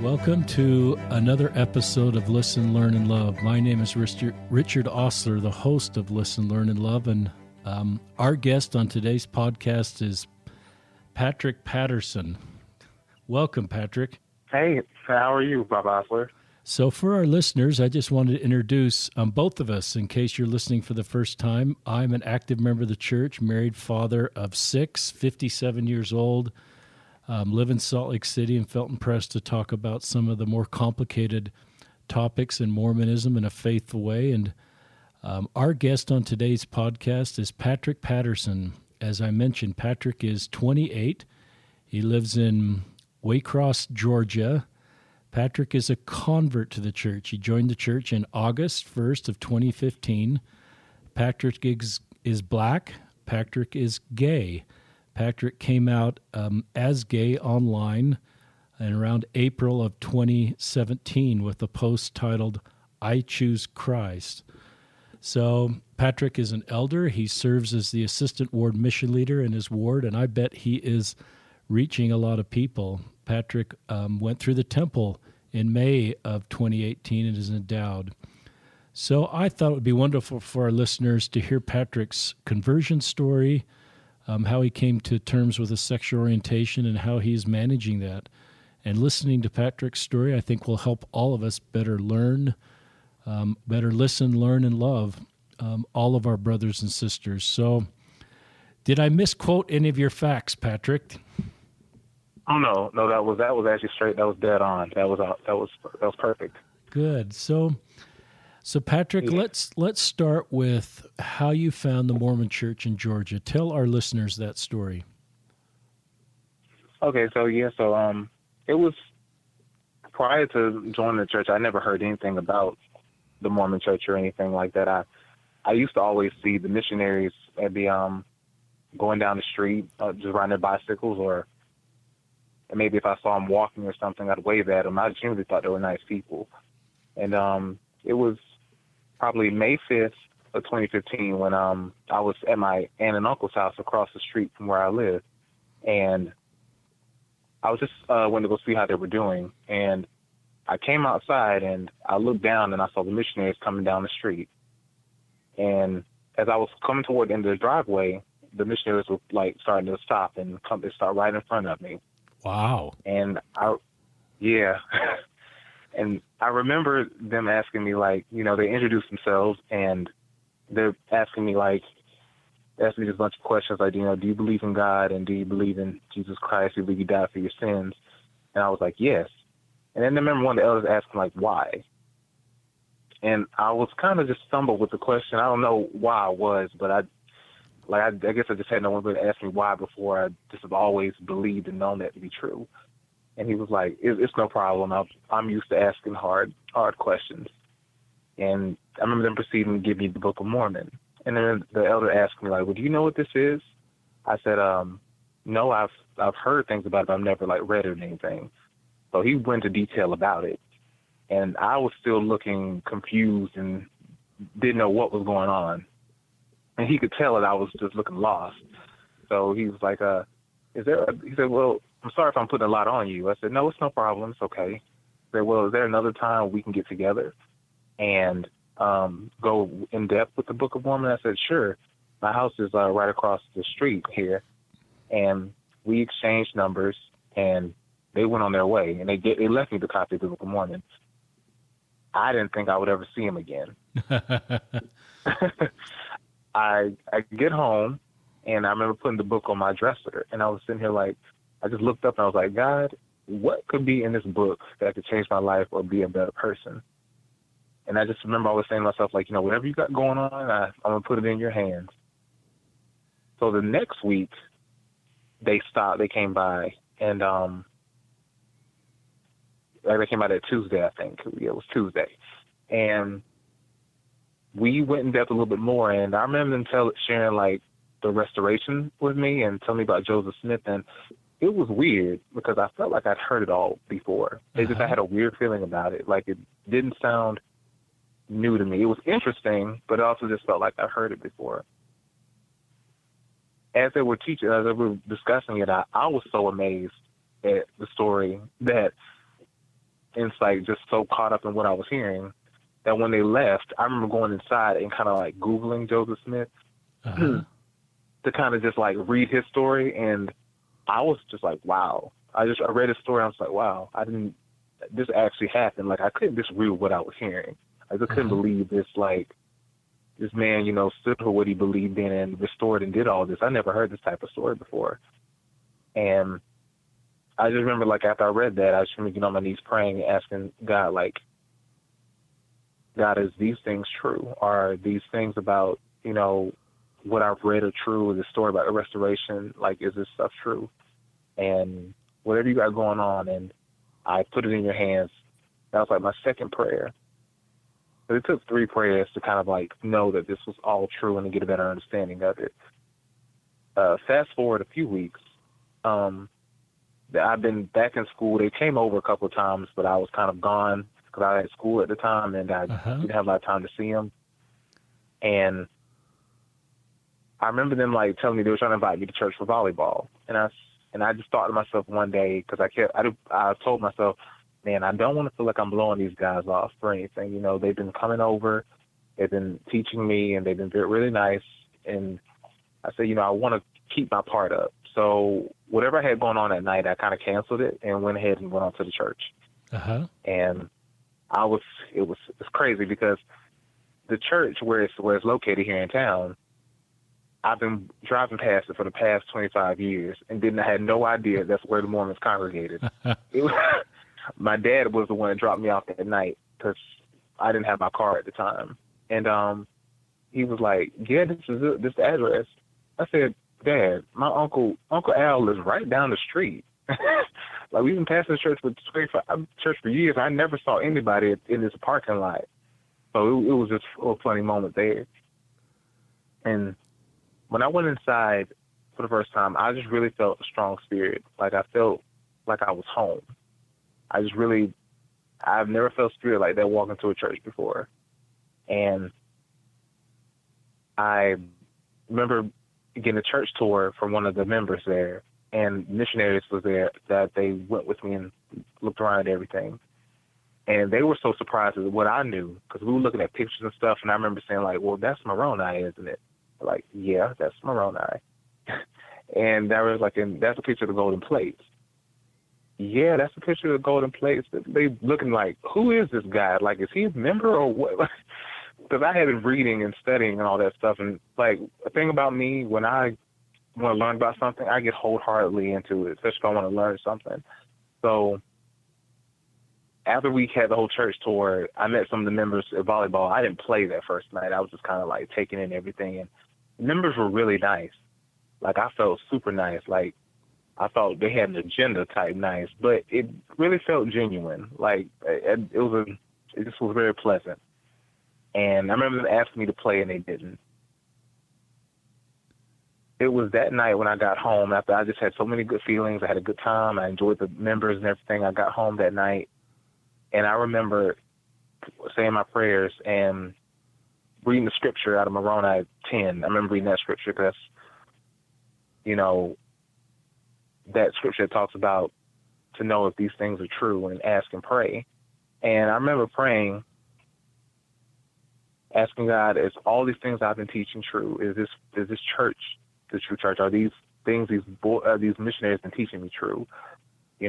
Welcome to another episode of Listen, Learn, and Love. My name is Richard Osler, the host of Listen, Learn, and Love, and our guest on today's podcast is Patrick Patterson. Welcome, Patrick. Hey, how are you, Bob Osler? So for our listeners, I just wanted to introduce both of us in case you're listening for the first time. I'm an active member of the church, married father of 6, 57 years old. Live in Salt Lake City and felt impressed to talk about some of the more complicated topics in Mormonism in a faithful way. And our guest on today's podcast is Patrick Patterson. As I mentioned, Patrick is 28. He lives in Waycross, Georgia. Patrick is a convert to the church. He joined the church in August 1st of 2015. Patrick is black. Patrick is gay. Patrick came out as gay online in around April of 2017 with a post titled, "I Choose Christ." So Patrick is an elder. He serves as the assistant ward mission leader in his ward, and I bet he is reaching a lot of people. Patrick went through the temple in May of 2018 and is endowed. So I thought it would be wonderful for our listeners to hear Patrick's conversion story, how he came to terms with his sexual orientation and how he's managing that. And listening to Patrick's story, I think will help all of us better learn, better listen, learn, and love all of our brothers and sisters. So did I misquote any of your facts, Patrick? Oh, no, that was actually straight. That was dead on. That was perfect. Good. So Patrick, Yeah. let's start with how you found the Mormon Church in Georgia. Tell our listeners that story. Okay, so it was prior to joining the church. I never heard anything about the Mormon Church or anything like that. I used to always see the missionaries at the going down the street, just riding their bicycles, or maybe if I saw them walking or something, I'd wave at them. I genuinely thought they were nice people, and it was probably May 5th of 2015 when I was at my aunt and uncle's house across the street from where I live. And I was just went to go see how they were doing. And I came outside and I looked down and I saw the missionaries coming down the street. And as I was coming toward the end of the driveway, the missionaries were like starting to stop and they start right in front of me. Wow. And And I remember them asking me, like, they introduced themselves, and they're asking me just a bunch of questions, like, do you believe in God, and do you believe in Jesus Christ, do you believe he died for your sins? And I was like, yes. And then I remember one of the elders asking, like, why? And I was kind of just stumbled with the question. I don't know why I was, but I guess I just had no one really ask me why before. I just have always believed and known that to be true. And he was like, it's no problem. I'm used to asking hard questions. And I remember them proceeding to give me the Book of Mormon. And then the elder asked me, like, well, do you know what this is? I said, no, I've heard things about it, but I've never, read it or anything. So he went into detail about it. And I was still looking confused and didn't know what was going on. And he could tell that I was just looking lost. So he was like, he said, well, I'm sorry if I'm putting a lot on you. I said, no, it's no problem. It's okay. He said, well, is there another time we can get together and go in depth with the Book of Mormon? I said, sure. My house is right across the street here. And we exchanged numbers, and they went on their way, and they left me the copy of the Book of Mormon. I didn't think I would ever see him again. I get home, and I remember putting the book on my dresser, and I was sitting here I just looked up and I was like, God, what could be in this book that could change my life or be a better person? And I just remember always saying to myself, whatever you got going on, I'm going to put it in your hands. So the next week, they came by, and they came by that Tuesday, I think. Yeah, it was Tuesday. And we went in depth a little bit more, and I remember them sharing, the restoration with me and telling me about Joseph Smith, and it was weird because I felt like I'd heard it all before. It's just I had a weird feeling about it. It didn't sound new to me. It was interesting, but it also just felt like I heard it before. As they were discussing it, I was so amazed at the story that insight, just so caught up in what I was hearing, that when they left, I remember going inside and kind of like Googling Joseph Smith Uh-huh. to kind of just like read his story. And I was just like, wow. I read his story. I was like, wow, this actually happened. Like, I couldn't disbelieve what I was hearing. I just couldn't believe this, like, this man, stood for what he believed in and restored and did all this. I never heard this type of story before. And I just remember, like, after I read that, I just remember getting on my knees praying, asking God, like, God, is these things true? Are these things about, what I've read are true? The story about restoration, like, is this stuff true? And whatever you got going on, and I put it in your hands. That was like my second prayer. But it took 3 prayers to kind of like know that this was all true and to get a better understanding of it. Fast forward a few weeks, I've been back in school. They came over a couple of times, but I was kind of gone because I had school at the time, and I didn't have a lot of time to see them. And I remember them like telling me they were trying to invite me to church for volleyball, and I just thought to myself one day, because I told myself, man, I don't want to feel like I'm blowing these guys off for anything. They've been coming over, they've been teaching me, and they've been really nice. And I said, I want to keep my part up. So whatever I had going on that night, I kind of canceled it and went ahead and went on to the church. And it's crazy because the church where it's located here in town, I've been driving past it for the past 25 years and had no idea that's where the Mormons congregated. My dad was the one that dropped me off that night because I didn't have my car at the time. And he was like, yeah, this is this address. I said, Dad, my Uncle Al lives right down the street. Like, we've been passing the church for years. I never saw anybody in this parking lot. So it was just a funny moment there. And when I went inside for the first time, I just really felt a strong spirit. Like, I felt like I was home. I've never felt spirit like that walking to a church before. And I remember getting a church tour from one of the members there, and missionaries was there that they went with me and looked around at everything. And they were so surprised at what I knew, because we were looking at pictures and stuff, and I remember saying, like, well, that's Moroni, isn't it? Like, yeah, that's Moroni. And that was like, and that's a picture of the golden plates. Yeah, that's a picture of the golden plates. They looking like, who is this guy? Like, is he a member or what? Because I had been reading and studying and all that stuff. And, like, a thing about me, when I want to learn about something, I get wholeheartedly into it, especially if I want to learn something. So after we had the whole church tour, I met some of the members at volleyball. I didn't play that first night. I was just kind of, like, taking in everything. And the members were really nice. Like, I felt super nice. Like, I thought they had an agenda type nice, but it really felt genuine. Like, it just was very pleasant. And I remember them asking me to play, and they didn't. It was that night when I got home, after I just had so many good feelings. I had a good time. I enjoyed the members and everything. I got home that night, and I remember saying my prayers and reading the scripture out of Moroni 10. I remember reading that scripture because, that scripture talks about to know if these things are true and ask and pray. And I remember praying, asking God, is all these things I've been teaching true? Is this church the true church? Are these things these missionaries been teaching me true? I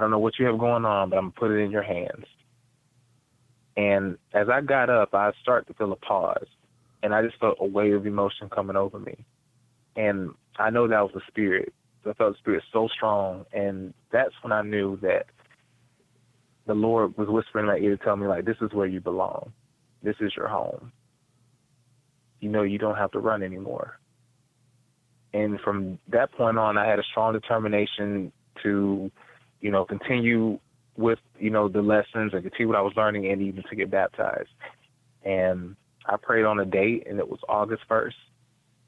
don't know what you have going on, but I'm going to put it in your hands. And as I got up, I started to feel a pause, and I just felt a wave of emotion coming over me. And I know that was the Spirit. I felt the Spirit so strong, and that's when I knew that the Lord was whispering in my ear to tell me, like, this is where you belong. This is your home. You don't have to run anymore. And from that point on, I had a strong determination to, continue with, the lessons and continue what I was learning and even to get baptized. And I prayed on a date, and it was August 1st.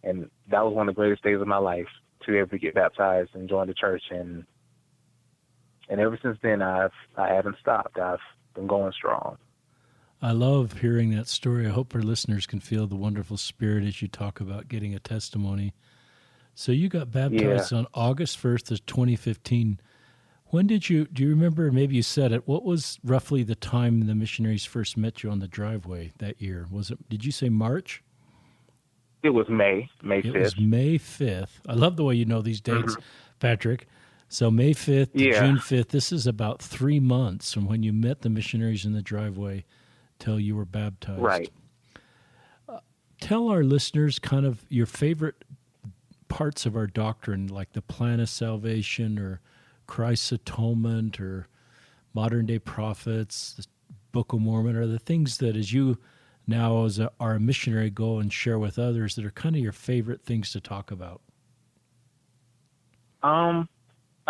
And that was one of the greatest days of my life, to be able to get baptized and join the church. And ever since then, I haven't stopped. I've been going strong. I love hearing that story. I hope our listeners can feel the wonderful spirit as you talk about getting a testimony. So you got baptized on August 1st of 2015. When did you, do you remember, maybe you said it, what was roughly the time the missionaries first met you on the driveway that year? Was it, did you say March? It was May It 5th. was May 5th. I love the way you know these dates, Mm-hmm. Patrick. So May 5th to Yeah, June 5th, this is about 3 months from when you met the missionaries in the driveway till you were baptized. right. Tell our listeners kind of your favorite parts of our doctrine, like the plan of salvation or Christ's atonement or modern day prophets, the Book of Mormon, are the things that as you now as our missionary go and share with others that are kind of your favorite things to talk about? I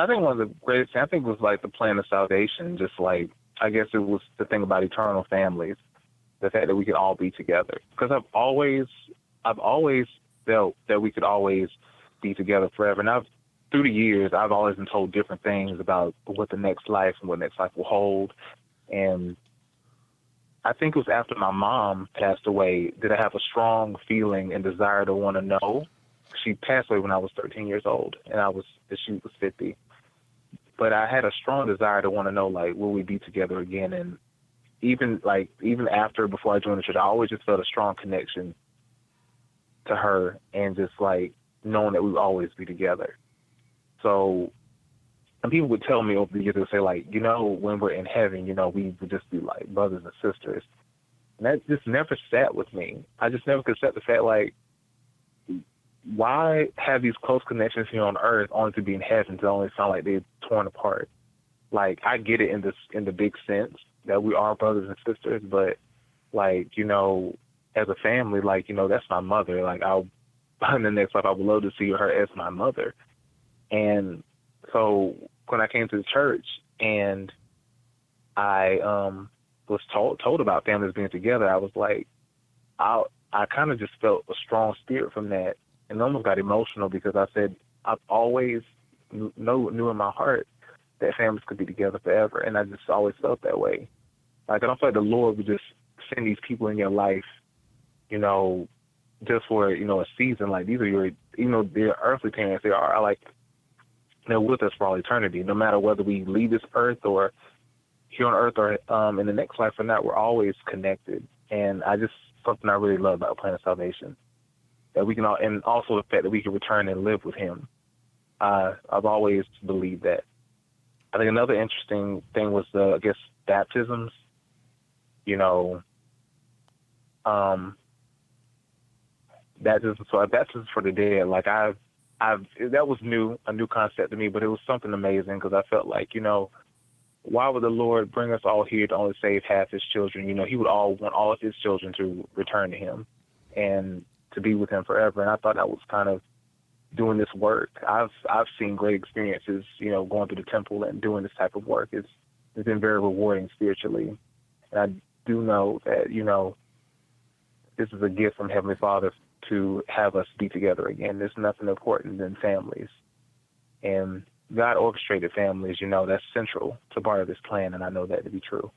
think one of the greatest, I think, was like the plan of salvation. Just like, I guess it was the thing about eternal families, the fact that we could all be together. Because I've always felt that we could always be together forever. And through the years, I've always been told different things about what the next life and what next life will hold. And I think it was after my mom passed away that I have a strong feeling and desire to want to know. She passed away when I was 13 years old, and she was 50. But I had a strong desire to want to know, like, will we be together again? And even after, before I joined the church, I always just felt a strong connection to her, and just like knowing that we would always be together. So, and people would tell me over the years, they would say, like, when we're in heaven, we would just be like brothers and sisters. And that just never sat with me. I just never could accept the fact, like, why have these close connections here on earth only to be in heaven to only sound like they're torn apart? Like, I get it in the big sense that we are brothers and sisters, but like, as a family, like, that's my mother. Like, in the next life, I would love to see her as my mother. And so when I came to the church and I was told about families being together, I was like, I kind of just felt a strong spirit from that, and almost got emotional because I said I've always knew in my heart that families could be together forever, and I just always felt that way. Like, I don't feel like the Lord would just send these people in your life, just for a season. Like, these are your, they're earthly parents. They're with us for all eternity, no matter whether we leave this earth or here on earth or in the next life or not. We're always connected, and something I really love about Plan of Salvation, that we can all, and also the fact that we can return and live with Him. I've always believed that. I think another interesting thing was baptisms. Baptism. So baptisms for the dead. Like, that was a new concept to me, but it was something amazing because I felt like, why would the Lord bring us all here to only save half His children? He would want all of His children to return to Him and to be with Him forever. And I thought that was kind of doing this work. I've seen great experiences, going through the temple and doing this type of work. It's been very rewarding spiritually. And I do know that, this is a gift from Heavenly Father to have us be together again. There's nothing important than families. And God orchestrated families, that's central to part of His plan, and I know that to be true.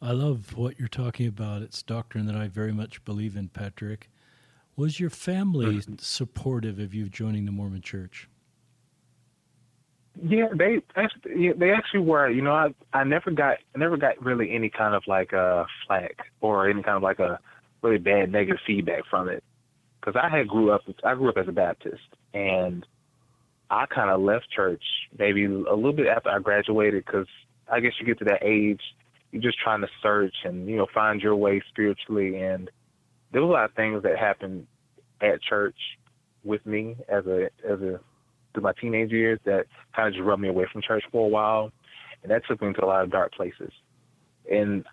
I love what you're talking about. It's doctrine that I very much believe in, Patrick. Was your family supportive of you joining the Mormon Church? Yeah, they actually were. I never got really any kind of like flack or any kind of like a really bad negative feedback from it, because I grew up as a Baptist, and I kind of left church maybe a little bit after I graduated, because I guess you get to that age, you're just trying to search and find your way spiritually, and there was a lot of things that happened at church with me as a through my teenage years that kind of just rubbed me away from church for a while, and that took me into a lot of dark places. And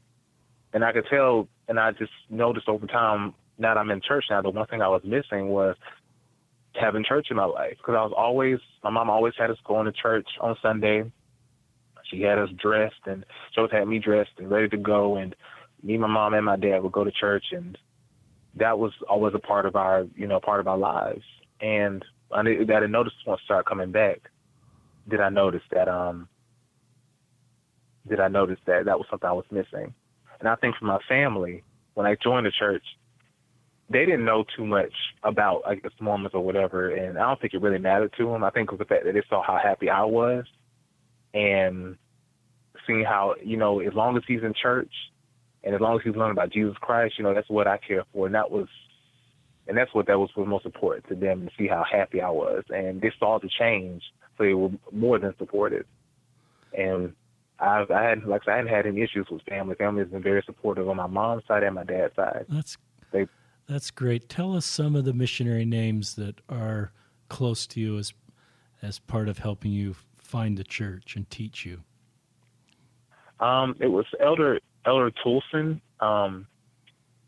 I could tell, and I just noticed over time, now that I'm in church now, the one thing I was missing was having church in my life, because my mom always had us going to church on Sunday. She had us dressed, and she always had me dressed and ready to go, and me, my mom, and my dad would go to church, and that was always a part of our lives. And I noticed once I started coming back, did I notice that that was something I was missing. And I think for my family, when I joined the church, they didn't know too much about, I guess, Mormons or whatever, and I don't think it really mattered to them. I think it was the fact that they saw how happy I was, and seeing how, as long as he's in church and as long as he's learning about Jesus Christ, that's what I care for. And that's what was most important to them, to see how happy I was. And they saw the change, so they were more than supportive. And I hadn't had any issues with family. Family has been very supportive on my mom's side and my dad's side. That's great. Tell us some of the missionary names that are close to you as part of helping you find the church and teach you. It was Elder Toulson.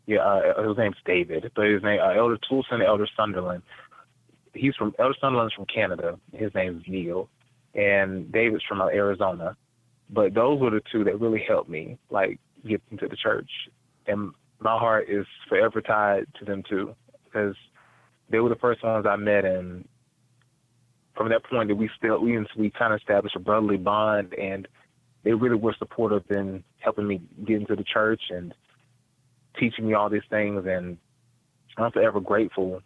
His name's David, but his name Elder Toulson, Elder Sunderland. Elder Sunderland's from Canada. His name is Neil, and David's from Arizona. But those were the two that really helped me, get into the church. And my heart is forever tied to them too, because they were the first ones I met, and from that point that we kind of established a brotherly bond, and they really were supportive in helping me get into the church and teaching me all these things. And I'm forever grateful.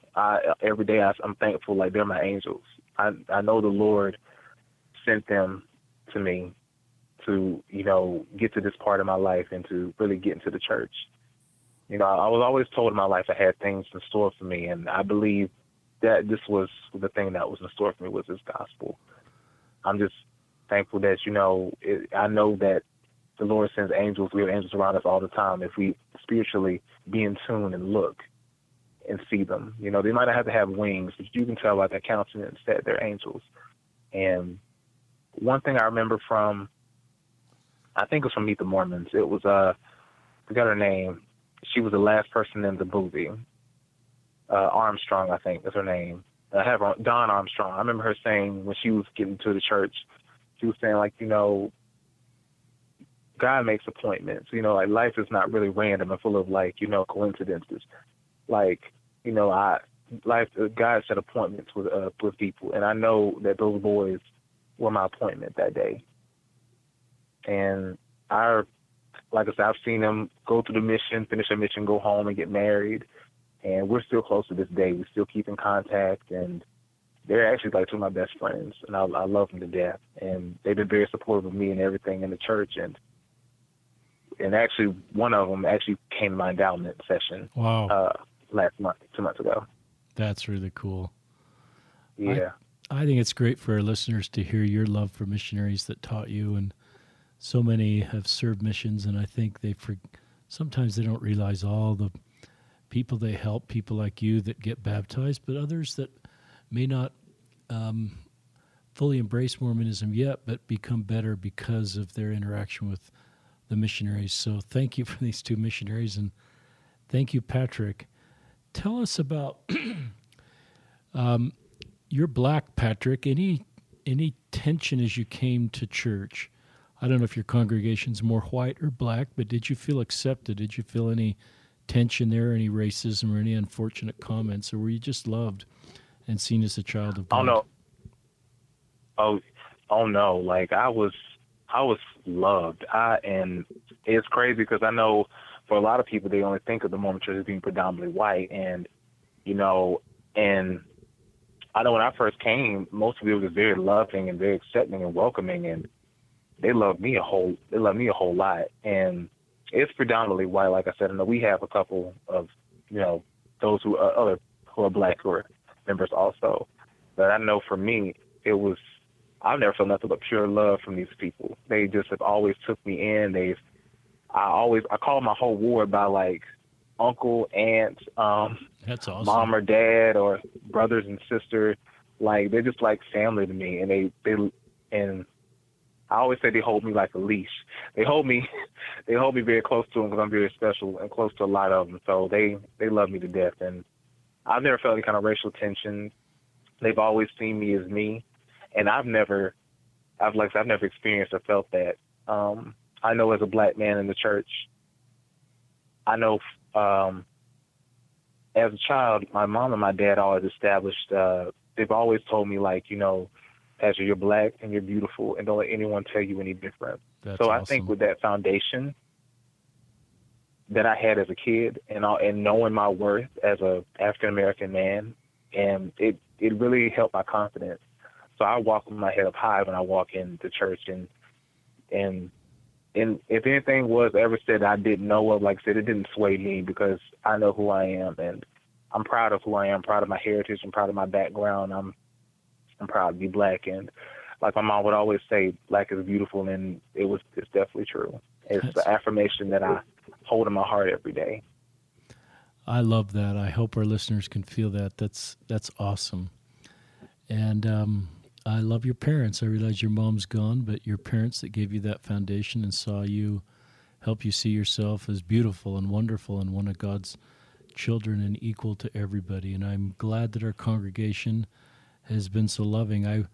Every day I'm thankful, like they're my angels. I know the Lord sent them to me to, get to this part of my life and to really get into the church. I was always told in my life I had things in store for me, and I believe that this was the thing that was in store for me, was this gospel. I'm just thankful that, I know that the Lord sends angels. We have angels around us all the time if we spiritually be in tune and look and see them. They might not have to have wings, but you can tell by their countenance that they're angels. And one thing I remember from, I think it was from Meet the Mormons, it was, I forgot her name. She was the last person in the movie. Armstrong, I think is her name. Dawn Armstrong. I remember her saying when she was getting to the church, she was saying, God makes appointments. Life is not really random and full of coincidences. God set appointments with people, and I know that those boys were my appointment that day. And like I said, I've seen them go through the mission, finish their mission, go home and get married. And we're still close to this day. We still keep in contact, and they're actually two of my best friends, and I love them to death. And they've been very supportive of me and everything in the church. And actually, one of them actually came to my endowment session. Wow. Last month, 2 months ago. That's really cool. Yeah. I think it's great for our listeners to hear your love for missionaries that taught you, and so many have served missions, and I think sometimes they don't realize all the people they help, people like you that get baptized, but others that may not fully embrace Mormonism yet, but become better because of their interaction with the missionaries. So thank you for these two missionaries, and thank you, Patrick. Tell us about you're black, Patrick. Any tension as you came to church? I don't know if your congregation's more white or black, but did you feel accepted? Did you feel any tension there, any racism or any unfortunate comments, or were you just loved and seen as a child of God? Oh no. Oh no. I was loved. And it's crazy because I know for a lot of people, they only think of the Mormon church as being predominantly white. And, and I know when I first came, most of it was very loving and very accepting and welcoming, and they loved me a whole lot. And it's predominantly white, like I said. I know we have a couple of, those who are black who are members also. But I know for me, I've never felt nothing but pure love from these people. They just have always took me in. I call my whole ward by uncle, aunt, that's awesome. mom or dad, or brothers and sisters. They're just like family to me, and I always say they hold me like a leash. They hold me very close to them because I'm very special and close to a lot of them. So they love me to death, and I've never felt any kind of racial tension. They've always seen me as me, and I've never experienced or felt that. I know as a black man in the church, I know as a child, my mom and my dad always established. They've always told me Pastor, you're black and you're beautiful, and don't let anyone tell you any different. That's so awesome. I think with that foundation that I had as a kid, and knowing my worth as a African American man, and it really helped my confidence. So I walk with my head up high when I walk in the church, and if anything was ever said I didn't know of, like I said, it didn't sway me because I know who I am, and I'm proud of who I am, proud of my heritage, I'm proud of my background. I'm proud to be black, and like my mom would always say, black is beautiful, and it's definitely true. It's the affirmation that I hold in my heart every day. I love that. I hope our listeners can feel that. That's awesome. And I love your parents. I realize your mom's gone, but your parents that gave you that foundation and saw you, help you see yourself as beautiful and wonderful and one of God's children and equal to everybody. And I'm glad that our congregation has been so loving.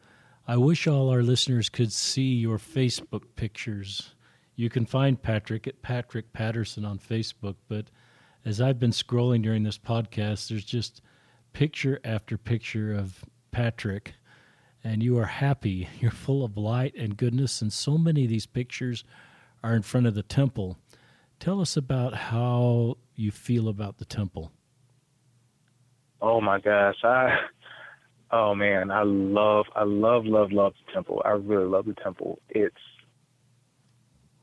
I wish all our listeners could see your Facebook pictures. You can find Patrick at Patrick Patterson on Facebook, but as I've been scrolling during this podcast, there's just picture after picture of Patrick, and you are happy. You're full of light and goodness, and so many of these pictures are in front of the temple. Tell us about how you feel about the temple. Oh my gosh, oh man, I love the temple. I really love the temple.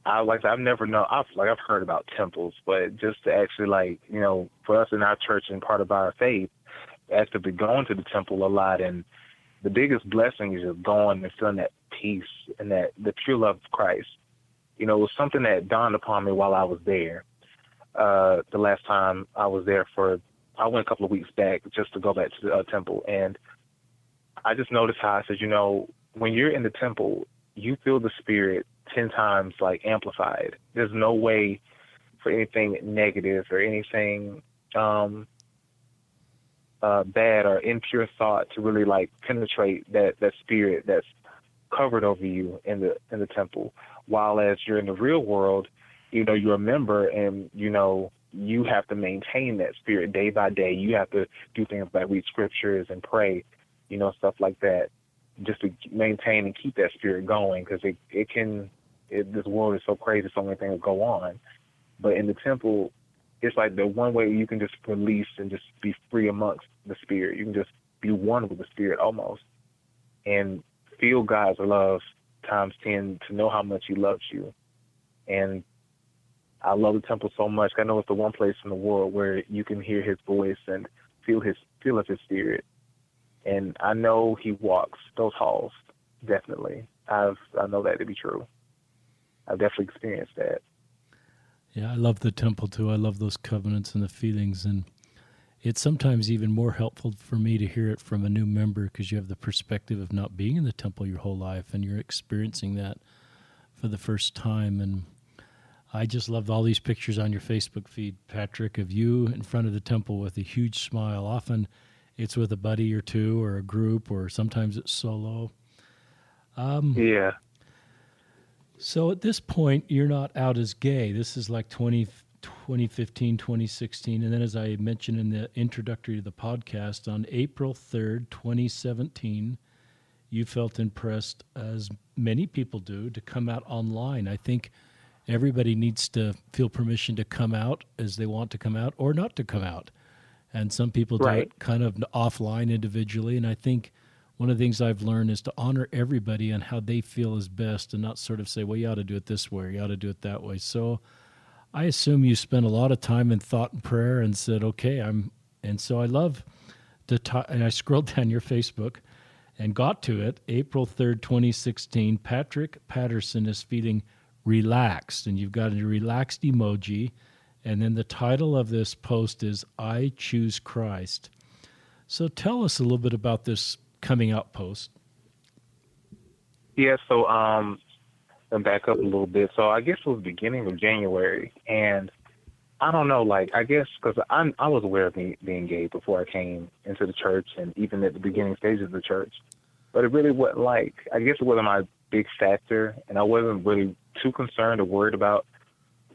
I've never known. I've heard about temples, but just to actually for us in our church and part of our faith, actively going to the temple a lot, and the biggest blessing is just going and feeling that peace and that the pure love of Christ. It was something that dawned upon me while I was there. The last time I was there I went a couple of weeks back just to go back to the temple, and I just noticed how I said, when you're in the temple, you feel the Spirit 10 times amplified. There's no way for anything negative or anything bad or impure thought to really penetrate that spirit that's covered over you in the temple. While as you're in the real world, you're a member, and you have to maintain that spirit day by day. You have to do things like read scriptures and pray, stuff like that, just to maintain and keep that spirit going, because this world is so crazy, so many things go on. But in the temple, it's like the one way you can just release and just be free amongst the Spirit. You can just be one with the Spirit almost, and feel God's love times 10, to know how much He loves you. And I love the temple so much. I know it's the one place in the world where you can hear His voice and feel His Spirit. And I know He walks those halls. Definitely, I know that to be true. I've definitely experienced that. Yeah, I love the temple too. I love those covenants and the feelings, and it's sometimes even more helpful for me to hear it from a new member, because you have the perspective of not being in the temple your whole life, and you're experiencing that for the first time. And I just loved all these pictures on your Facebook feed, Patrick, of you in front of the temple with a huge smile. Often it's with a buddy or two or a group, or sometimes it's solo. Yeah. So at this point, you're not out as gay. This is like 2015, 2016. And then, as I mentioned in the introductory to the podcast, on April 3rd, 2017, you felt impressed, as many people do, to come out online. I think everybody needs to feel permission to come out as they want to come out, or not to come out. And some people do it kind of offline individually. And I think one of the things I've learned is to honor everybody and how they feel is best, and not sort of say, well, you ought to do it this way, or you ought to do it that way. So I assume you spent a lot of time in thought and prayer and said, okay, and so I love and I scrolled down your Facebook and got to it. April 3rd, 2016, Patrick Patterson is feeling relaxed, and you've got a relaxed emoji. And then the title of this post is, I Choose Christ. So tell us a little bit about this coming out post. Yeah, so I'll back up a little bit. So I guess it was beginning of January, and I don't know, I guess because I was aware of being gay before I came into the church, and even at the beginning stages of the church. But it really wasn't I guess it wasn't my big factor, and I wasn't really too concerned or worried about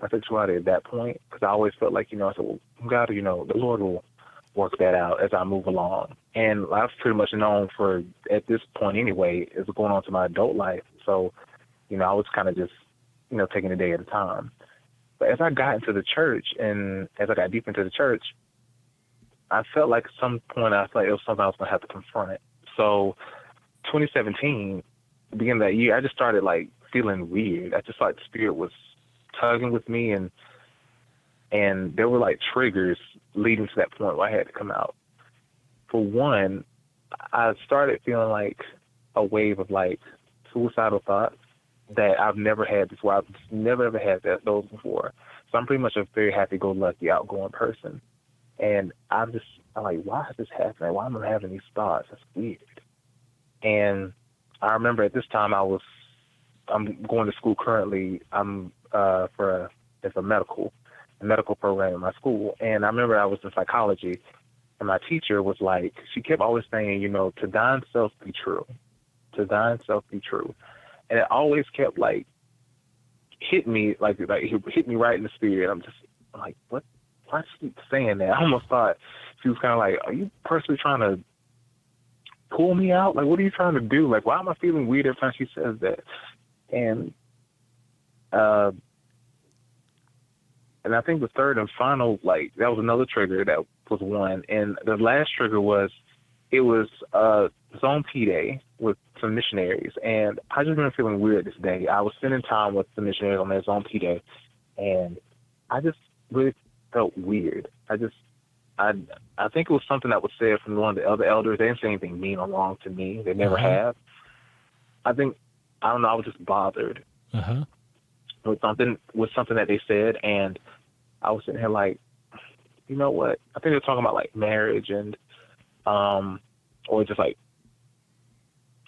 my sexuality at that point, because I always felt I said, well, God, the Lord will work that out as I move along. And I've pretty much known at this point anyway, is going on to my adult life. So, I was kind of just, taking a day at a time. But as I got into the church, and as I got deep into the church, I felt like at some point it was something I was going to have to confront it. So 2017, the beginning of that year, I just started like feeling weird. I just thought the spirit was tugging with me, and there were like triggers leading to that point where I had to come out. For one, I started feeling like a wave of like suicidal thoughts that I've never had before. I've just never ever had those before. So I'm pretty much a very happy-go-lucky, outgoing person. And I'm like, why is this happening? Why am I having these thoughts? That's weird. And I remember at this time I'm going to school currently. I'm it's a medical program in my school. And I remember I was in psychology, and my teacher was like, she kept always saying, to thine self be true. To thine self be true. And it always kept like hit me like it hit me right in the spirit. I'm like, what? Why does she keep saying that? I almost thought she was kind of like, are you personally trying to pull me out? Like, what are you trying to do? Like, why am I feeling weird every time she says that? And I think the third and final, like, that was another trigger that was one. And the last trigger was, it was Zone P Day with some missionaries. And I just been feeling weird this day. I was spending time with the missionaries on that Zone P Day, and I just really felt weird. I think it was something that was said from one of the other elders. They didn't say anything mean or wrong to me. They never have. I don't know, I was just bothered with something that they said, and I was sitting here like, you know what? I think they're talking about like marriage and or just like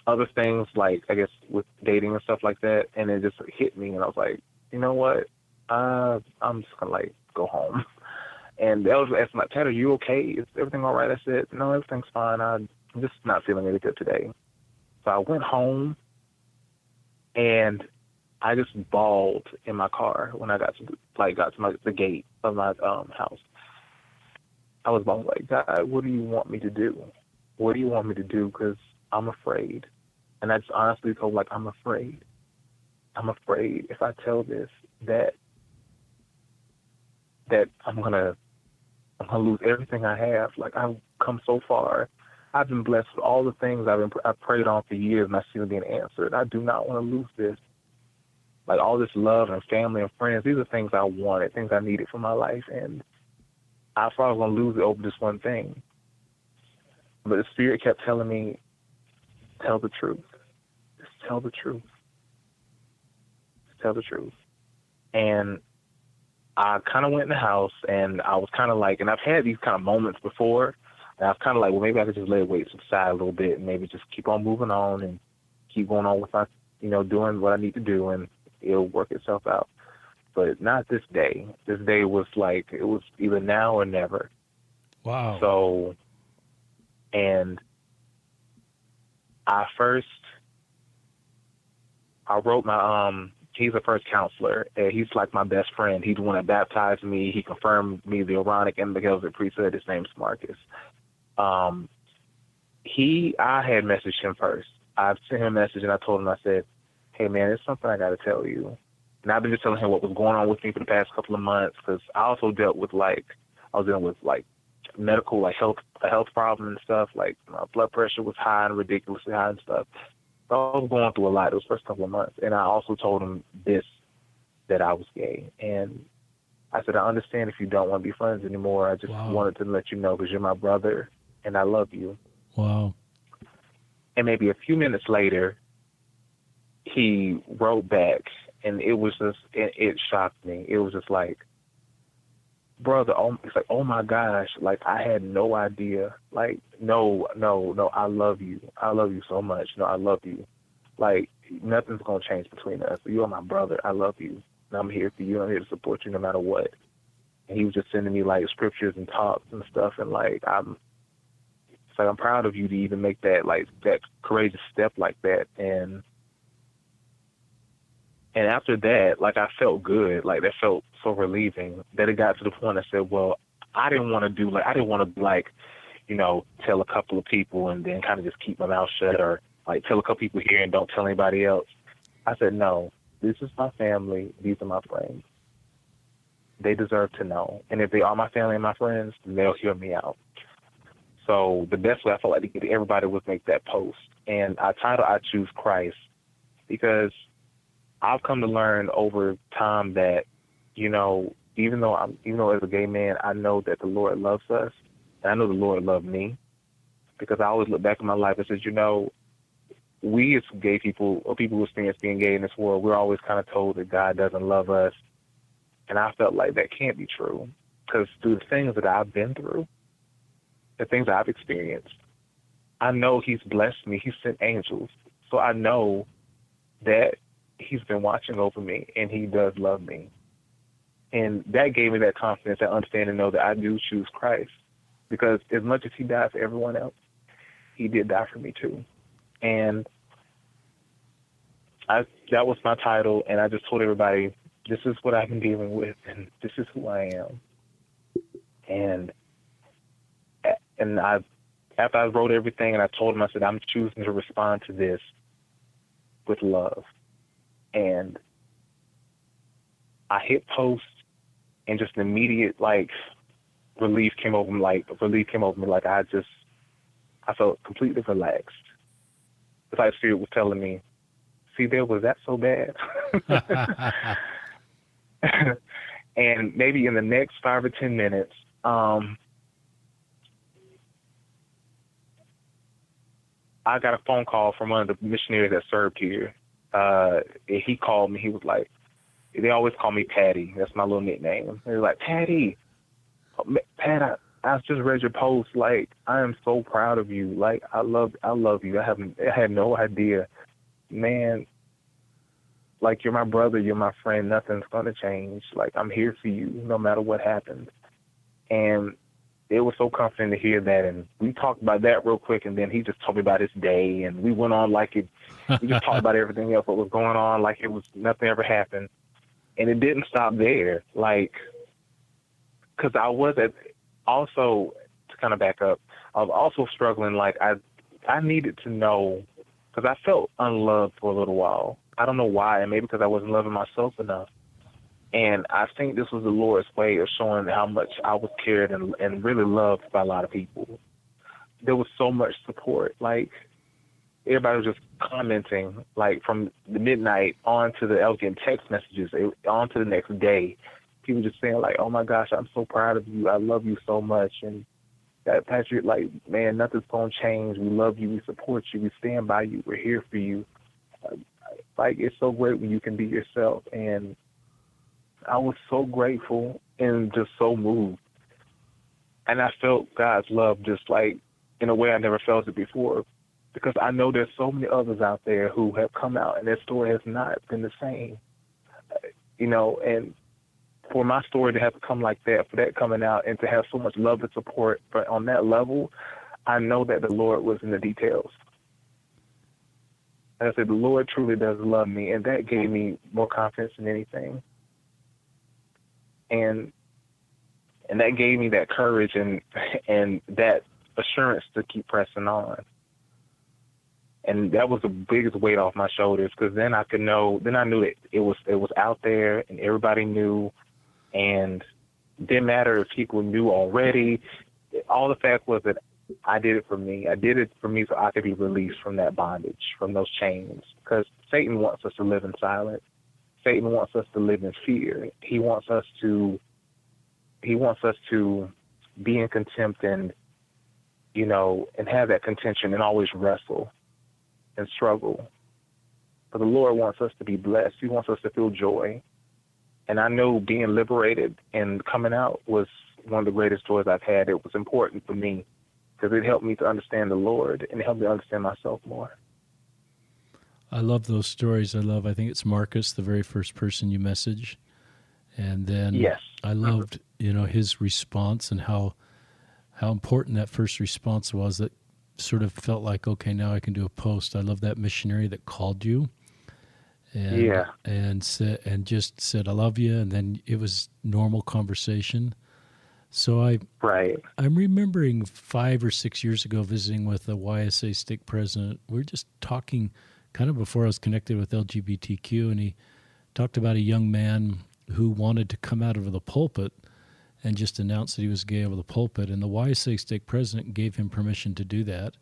other things, like I guess with dating and stuff like that, and it just hit me, and I was like, you know what? I'm just gonna like go home. And they was asking like, Ted, are you okay? Is everything all right? I said, no, everything's fine. I'm just not feeling really good today. So I went home, and I just bawled in my car when I got to the gate of my house. I was bawling like, God, what do you want me to do? What do you want me to do? Because I'm afraid. And I just honestly told like, I'm afraid. I'm afraid if I tell this that I'm gonna lose everything I have. Like, I've come so far. I've been blessed with all the things I've prayed on for years, and I see them being answered. I do not want to lose this. Like, all this love and family and friends, these are things I wanted, things I needed for my life, and I thought I was going to lose it over this one thing. But the Spirit kept telling me, tell the truth. Just tell the truth. Just tell the truth. And I kind of went in the house, and I was kind of like, and I've had these kind of moments before, and I was kind of like, well, maybe I could just let it wait subside a little bit and maybe just keep on moving on and keep going on with my, doing what I need to do, and it'll work itself out. But not this day. This day was like, it was either now or never. Wow. So, and I wrote my, he's a first counselor. He's like my best friend. He's the one that baptized me. He confirmed me the Aaronic and the Celtic priesthood. His name's Marcus. I had messaged him first. I sent him a message, and I told him, I said, hey, man, there's something I got to tell you. And I've been just telling him what was going on with me for the past couple of months, because I also dealt with, I was dealing with, medical, a health problem and stuff. Like, my blood pressure was high and ridiculously high and stuff. So I was going through a lot those first couple of months. And I also told him that I was gay. And I said, I understand if you don't want to be friends anymore. I just wanted to let you know because you're my brother and I love you. Wow. And maybe a few minutes later, he wrote back, and it was just, it shocked me. It was just like, brother, it's like, oh my gosh, like, I had no idea. Like, no, I love you. I love you so much. No, I love you. Like, nothing's going to change between us. You are my brother. I love you. And I'm here for you. I'm here to support you no matter what. And he was just sending me, scriptures and talks and stuff. And, I'm proud of you to even make that, that courageous step like that. And after that, I felt good. That felt so relieving that it got to the point I said, well, I didn't want to tell a couple of people and then kind of just keep my mouth shut, or tell a couple people here and don't tell anybody else. I said, no, this is my family. These are my friends. They deserve to know. And if they are my family and my friends, then they'll hear me out. So the best way I felt like to get everybody was make that post. And I choose Christ because I've come to learn over time that, even though as a gay man, I know that the Lord loves us, and I know the Lord loved me, because I always look back in my life and says, we as gay people, or people who experience being gay in this world, we're always kind of told that God doesn't love us, and I felt like that can't be true, because through the things that I've been through, the things I've experienced, I know He's blessed me. He sent angels, so I know that He's been watching over me, and He does love me. And that gave me that confidence, that understanding to know that I do choose Christ. Because as much as He died for everyone else, He did die for me too. And that was my title, and I just told everybody, this is what I've been dealing with, and this is who I am. And after I wrote everything, and I told him, I said, I'm choosing to respond to this with love. And I hit post, and just an immediate relief came over me. I felt completely relaxed. It's like Spirit was telling me, see, there, was that so bad? And maybe in the next 5 or 10 minutes, I got a phone call from one of the missionaries that served here. He called me. He was like, they always call me Patty. That's my little nickname. They were like, Patty, Pat, I just read your post. Like, I am so proud of you. Like, I love you. I had no idea, man. Like, you're my brother. You're my friend. Nothing's gonna change. Like, I'm here for you no matter what happens. And it was so comforting to hear that. And we talked about that real quick, and then he just told me about his day, and we went on we just talked about everything else, what was going on, like it was nothing ever happened. And it didn't stop there, because also, to kind of back up, I was also struggling, I needed to know, because I felt unloved for a little while. I don't know why, and maybe because I wasn't loving myself enough. And I think this was the Lord's way of showing how much I was cared and really loved by a lot of people. There was so much support. Everybody was just commenting, from the midnight on to I was getting text messages, on to the next day. People just saying, oh, my gosh, I'm so proud of you. I love you so much. And that, Patrick, man, nothing's going to change. We love you. We support you. We stand by you. We're here for you. It's so great when you can be yourself. And I was so grateful and just so moved. And I felt God's love just in a way I never felt it before, because I know there's so many others out there who have come out and their story has not been the same. And for my story to have to come like that, for that coming out and to have so much love and support on that level, I know that the Lord was in the details. And I said, the Lord truly does love me, and that gave me more confidence than anything. And that gave me that courage and that assurance to keep pressing on. And that was the biggest weight off my shoulders, because then I knew that it was out there and everybody knew, and it didn't matter if people knew already. All the fact was that I did it for me. I did it for me so I could be released from that bondage, from those chains, because Satan wants us to live in silence. Satan wants us to live in fear. He wants us to be in contempt and have that contention and always wrestle and struggle. But the Lord wants us to be blessed. He wants us to feel joy. And I know being liberated and coming out was one of the greatest joys I've had. It was important for me because it helped me to understand the Lord and it helped me to understand myself more. I love those stories. I think it's Marcus, the very first person you messaged. And then yes. I loved, his response and how important that first response was. That sort of felt like, okay, now I can do a post. I love that missionary that called you and just said, I love you. And then it was normal conversation. So I'm remembering 5 or 6 years ago visiting with a YSA stake president. We were just talking kind of before I was connected with LGBTQ, and he talked about a young man who wanted to come out of the pulpit and just announce that he was gay over the pulpit, and the YSA stake president gave him permission to do that.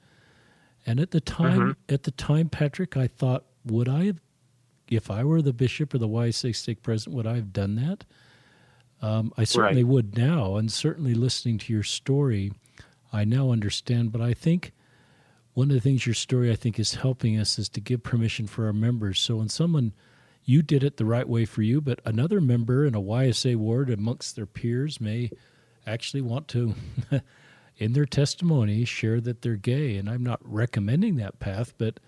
And at the time, Patrick, I thought, would I have, if I were the bishop or the YSA stake president, would I have done that? I certainly Right. would now, and certainly listening to your story, I now understand. But I think one of the things your story, I think, is helping us is to give permission for our members. So when someone, you did it the right way for you, but another member in a YSA ward amongst their peers may actually want to, in their testimony, share that they're gay. And I'm not recommending that path, but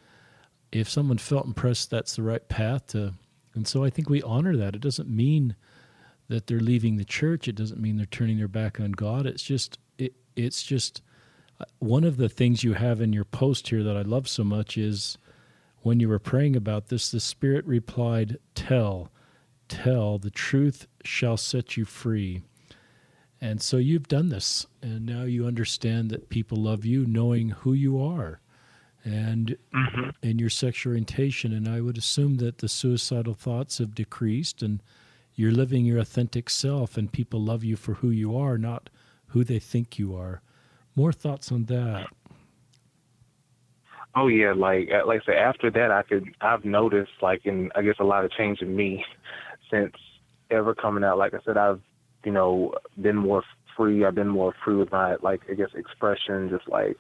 if someone felt impressed that's the right path to, and so I think we honor that. It doesn't mean that they're leaving the church. It doesn't mean they're turning their back on God. It's just one of the things you have in your post here that I love so much is when you were praying about this, the Spirit replied, tell, the truth shall set you free. And so you've done this, and now you understand that people love you knowing who you are and your sexual orientation. And I would assume that the suicidal thoughts have decreased and you're living your authentic self, and people love you for who you are, not who they think you are. More thoughts on that? Oh yeah, like I said, after that, I've noticed, like, in, I guess, a lot of change in me since ever coming out. Like I said, I've, been more free. I've been more free with my, like, I guess, expression. Just like,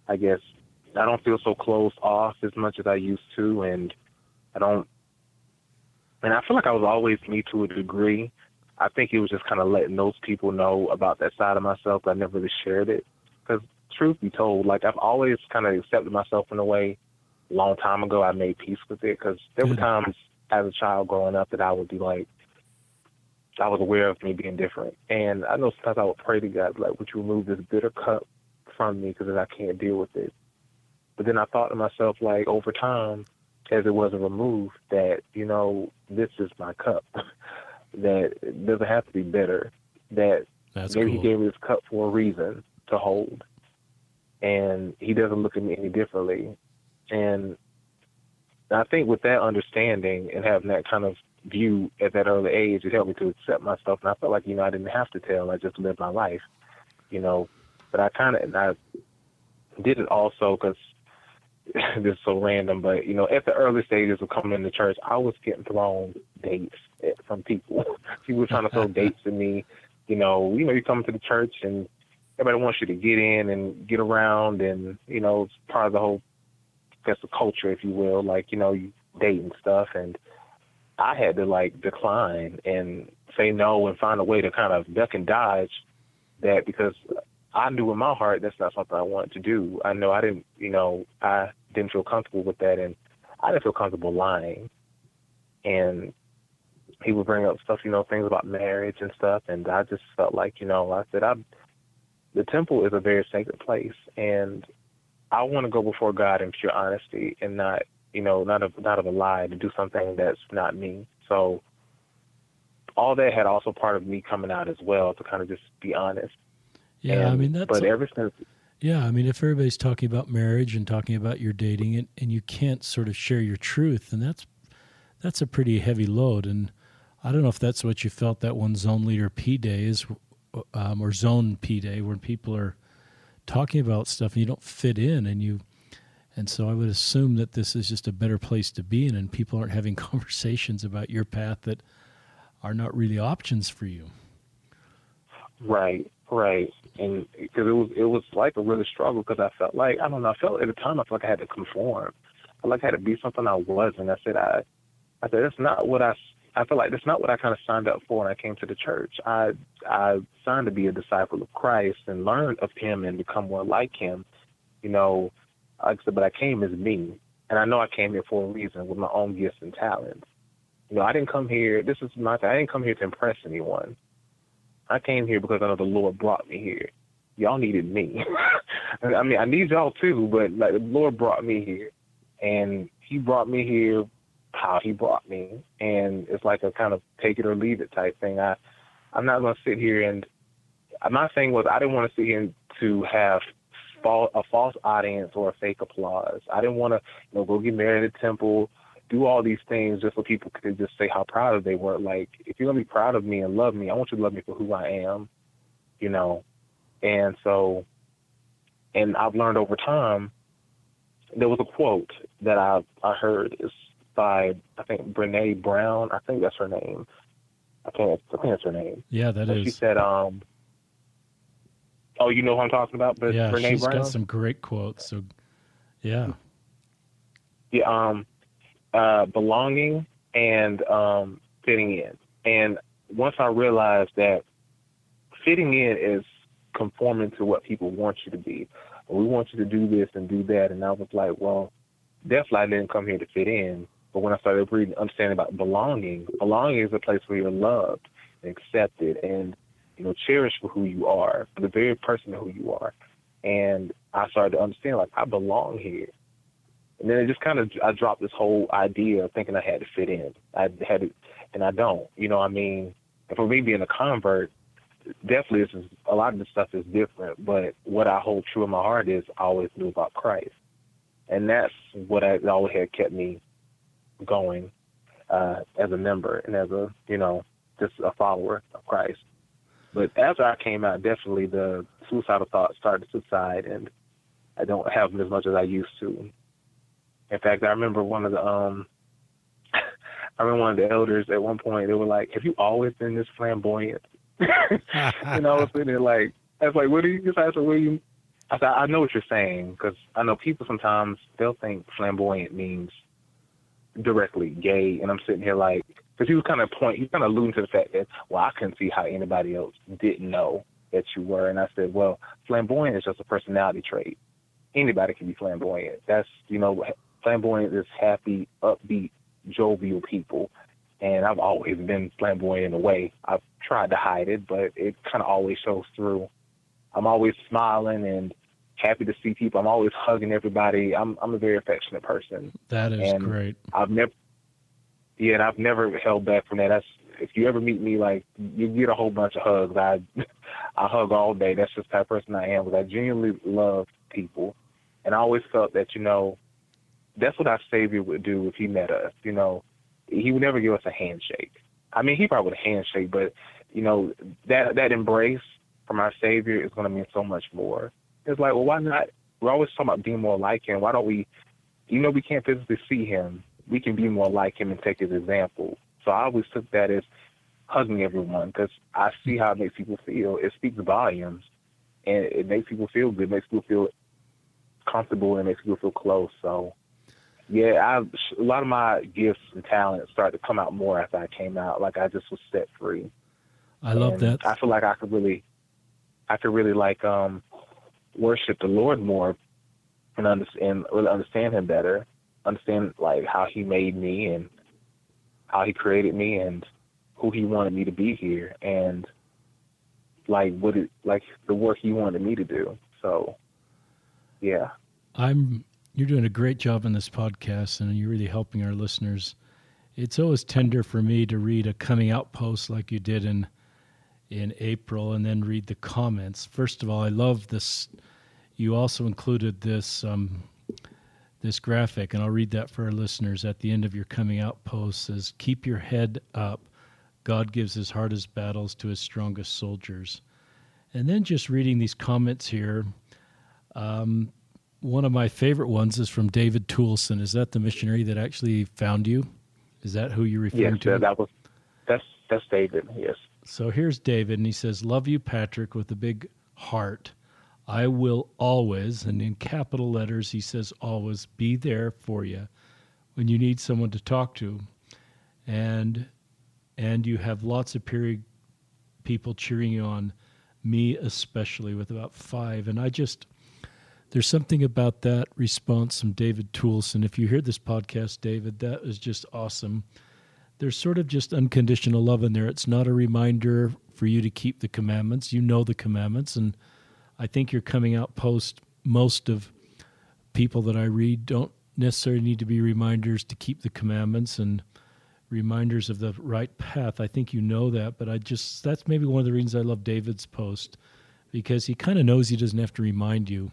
I guess, I don't feel so closed off as much as I used to, and I feel like I was always me to a degree. I think it was just kind of letting those people know about that side of myself, but I never really shared it. Because truth be told, like, I've always kind of accepted myself in a way. A long time ago, I made peace with it, because there were times as a child growing up that I would be like, I was aware of me being different. And I know sometimes I would pray to God, like, would you remove this bitter cup from me because I can't deal with it. But then I thought to myself, like, over time, as it wasn't removed, that, this is my cup, that it doesn't have to be bitter, that maybe He gave me this cup for a reason to hold, and He doesn't look at me any differently. And I think with that understanding and having that kind of view at that early age, it helped me to accept myself, and I felt like, I didn't have to tell, I just lived my life, but I did it also because this is so random, but, at the early stages of coming into church, I was getting thrown dates from people. People were trying to throw dates at me. You come to the church and everybody wants you to get in and get around, and, it's part of the whole, I guess, the culture, if you will, like, you date and stuff. And I had to, like, decline and say no and find a way to kind of duck and dodge that, because I knew in my heart that's not something I wanted to do. I know I didn't feel comfortable with that, and I didn't feel comfortable lying. And he would bring up stuff, things about marriage and stuff, and I just felt like, I said, the temple is a very sacred place, and I want to go before God in pure honesty and not of a lie, to do something that's not me. So all that had also part of me coming out as well, to kind of just be honest. Yeah, but ever since... Yeah, if everybody's talking about marriage and talking about your dating, and you can't sort of share your truth, and that's a pretty heavy load. And I don't know if that's what you felt that one Zone Leader P Day is, or Zone P Day, when people are talking about stuff and you don't fit in, and so I would assume that this is just a better place to be in, and people aren't having conversations about your path that are not really options for you. Right. And because it was like a really struggle, because I felt like, I don't know, at the time I felt like I had to conform. I felt like I had to be something I wasn't. I said, that's not what I feel like that's not what I kind of signed up for when I came to the church. I signed to be a disciple of Christ and learn of Him and become more like Him. Like I said, but I came as me, and I know I came here for a reason, with my own gifts and talents. I didn't come here. This is my thing. I didn't come here to impress anyone. I came here because I know the Lord brought me here. Y'all needed me. I need y'all too, but, like, the Lord brought me here, and He brought me here how He brought me, and it's like a kind of take it or leave it type thing. I'm not going to sit here, and my thing was, I didn't want to sit here to have a false audience or a fake applause. I didn't want to, go get married at the temple, do all these things just so people could just say how proud they were. Like, if you're going to be proud of me and love me, I want you to love me for who I am, And so, and I've learned over time there was a quote that I heard is by, I think, Brene Brown. I think that's her name. I think that's her name. Yeah, that and is. She said, "Oh, you know who I'm talking about?" But Yeah, Brene she's got Brown. some great quotes. So, yeah. Yeah. Belonging and fitting in. And once I realized that fitting in is conforming to what people want you to be. We want you to do this and do that. And I was like, well, definitely I didn't come here to fit in. But when I started reading, understanding about belonging is a place where you're loved and accepted and, cherished for who you are, for the very person who you are. And I started to understand, like, I belong here. And then it just I dropped this whole idea of thinking I had to fit in. I had to, and I don't. And for me being a convert, definitely a lot of this stuff is different. But what I hold true in my heart is I always knew about Christ. And that's what always had kept me going as a member and as a, just a follower of Christ. But after I came out, definitely the suicidal thoughts started to subside, and I don't have them as much as I used to. In fact, I remember one of the elders at one point, they were like, "Have you always been this flamboyant?" I was sitting there like, I was like, "What are you?" I said, "What are you?" I said, "I know what you're saying," because I know people sometimes they'll think flamboyant means directly gay, and I'm sitting here like, because he was kind of alluding to the fact that, well, I couldn't see how anybody else didn't know that you were, and I said, well, flamboyant is just a personality trait. Anybody can be flamboyant. That's, flamboyant is happy, upbeat, jovial people. And I've always been flamboyant in a way. I've tried to hide it, but it kind of always shows through. I'm always smiling and happy to see people. I'm always hugging everybody. I'm a very affectionate person. That is and great. I've never held back from that. If you ever meet me, like, you get a whole bunch of hugs. I hug all day. That's just the type of person I am. Because I genuinely love people. And I always felt that, that's what our Savior would do if he met us. He would never give us a handshake. I mean, he probably would handshake, but, that embrace from our Savior is going to mean so much more. It's like, well, why not? We're always talking about being more like him. Why don't we, we can't physically see him. We can be more like him and take his example. So I always took that as hugging everyone because I see how it makes people feel. It speaks volumes, and it makes people feel good. It makes people feel comfortable, and it makes people feel close. So, yeah, a lot of my gifts and talents started to come out more after I came out. Like I just was set free. I love that. I feel like I could really like worship the Lord more and really understand Him better. Understand like how He made me and how He created me and who He wanted me to be here and like the work He wanted me to do. So, yeah. You're doing a great job in this podcast, and you're really helping our listeners. It's always tender for me to read a coming out post like you did in April, and then read the comments. First of all, I love this. You also included this this graphic, and I'll read that for our listeners. At the end of your coming out post says, "Keep your head up. God gives His hardest battles to His strongest soldiers." And then just reading these comments here. One of my favorite ones is from David Toulson. Is that the missionary that actually found you? Is that who you're referring to? Yes, that's David, yes. So here's David, and he says, "Love you, Patrick, with a big heart. I will always," and in capital letters he says always, "be there for you when you need someone to talk to." And you have lots of people cheering you on, me especially, with about 5. And there's something about that response from David Toulson. If you hear this podcast, David, that is just awesome. There's sort of just unconditional love in there. It's not a reminder for you to keep the commandments. You know the commandments, and I think your coming out post, most of people that I read don't necessarily need to be reminders to keep the commandments and reminders of the right path. I think you know that, but that's maybe one of the reasons I love David's post, because he kind of knows he doesn't have to remind you.